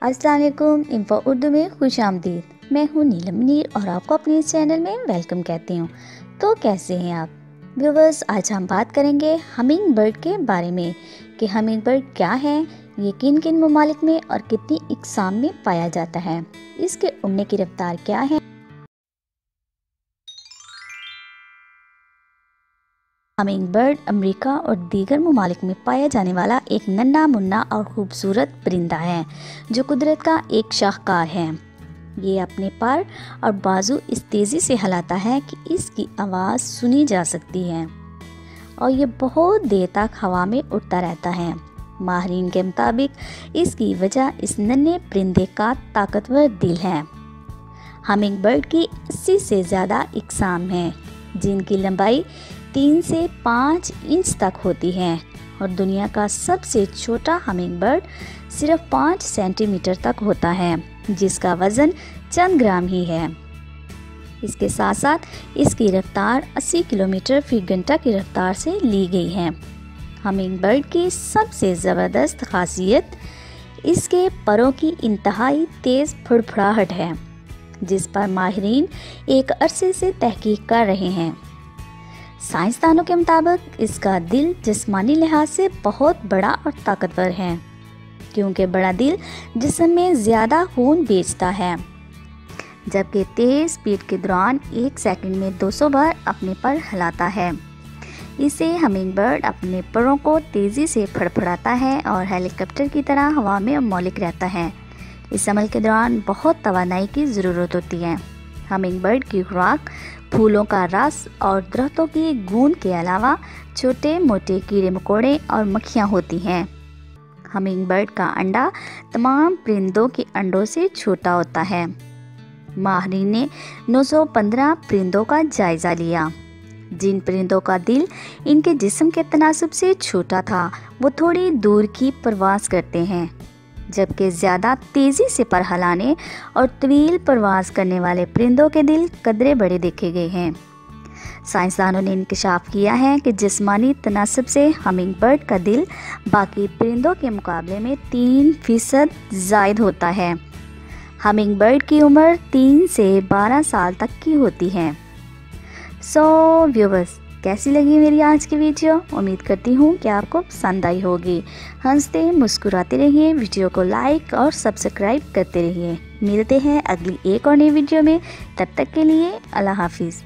अस्सलाम वालेकुम। इंफो उर्दू में खुश आमदीद। मैं हूँ नीलम मुनीर और आपको अपने इस चैनल में वेलकम कहती हूँ। तो कैसे हैं आप व्यूवर्स? आज हम बात करेंगे हमिंग बर्ड के बारे में कि हमिंग बर्ड क्या है, ये किन किन ममालिक में और कितनी इकसाम में पाया जाता है, इसके उड़ने की रफ्तार क्या है। हमिंग बर्ड अमेरिका और दीगर ममालिक में पाया जाने वाला एक नन्हा मुन्ना और खूबसूरत परिंदा है जो कुदरत का एक शाहकार है। ये अपने पर और बाजू इस तेज़ी से हिलाता है कि इसकी आवाज़ सुनी जा सकती है और ये बहुत देर तक हवा में उड़ता रहता है। माहिरीन के मुताबिक इसकी वजह इस नन्हे परिंदे का ताकतवर दिल है। हमिंग बर्ड की 80 से ज़्यादा इकसाम हैं जिनकी लंबाई 3 से 5 इंच तक होती है और दुनिया का सबसे छोटा हमिंग बर्ड सिर्फ 5 सेंटीमीटर तक होता है जिसका वज़न चंद ग्राम ही है। इसके साथ साथ इसकी रफ्तार 80 किलोमीटर फी घंटा की रफ्तार से ली गई है। हमिंग बर्ड की सबसे ज़बरदस्त खासियत इसके परों की इंतहाई तेज़ फड़फड़ाहट है जिस पर माहिरीन एक अरसे से तहकीक कर रहे हैं। साइंसदानों के मुताबिक इसका दिल जिस्मानी लिहाज से बहुत बड़ा और ताकतवर है क्योंकि बड़ा दिल जिस्म में ज़्यादा खून भेजता है, जबकि तेज़ स्पीड के दौरान 1 सेकंड में 200 बार अपने पर हिलाता है। इसे हमिंग बर्ड अपने परों को तेज़ी से फड़फड़ाता है और हेलीकॉप्टर की तरह हवा में मौलिक रहता है। इस अमल के दौरान बहुत तवानाई की ज़रूरत होती है। हमिंग बर्ड की खुराक फूलों का रस और दरख्तों की गूंद के अलावा छोटे मोटे कीड़े मकोड़े और मक्खियाँ होती हैं। हमिंग बर्ड का अंडा तमाम परिंदों के अंडों से छोटा होता है। माहिरीन ने 915 परिंदों का जायज़ा लिया। जिन परिंदों का दिल इनके जिस्म के तनासब से छोटा था वो थोड़ी दूर की परवाज़ करते हैं, जबकि ज़्यादा तेज़ी से पर हिलाने और तवील परवाज़ करने वाले परिंदों के दिल कदरे बड़े देखे गए हैं। साइंसदानों ने इंकशाफ किया है कि जिस्मानी तनासब से हमिंग बर्ड का दिल बाकी परिंदों के मुकाबले में 3% ज़ायद होता है। हमिंग बर्ड की उम्र 3 से 12 साल तक की होती है। सो व्यूवर्स, कैसी लगी मेरी आज की वीडियो? उम्मीद करती हूँ कि आपको पसंद आई होगी। हंसते मुस्कुराते रहिए, वीडियो को लाइक और सब्सक्राइब करते रहिए। मिलते हैं अगली एक और नई वीडियो में, तब तक के लिए अल्लाह हाफिज़।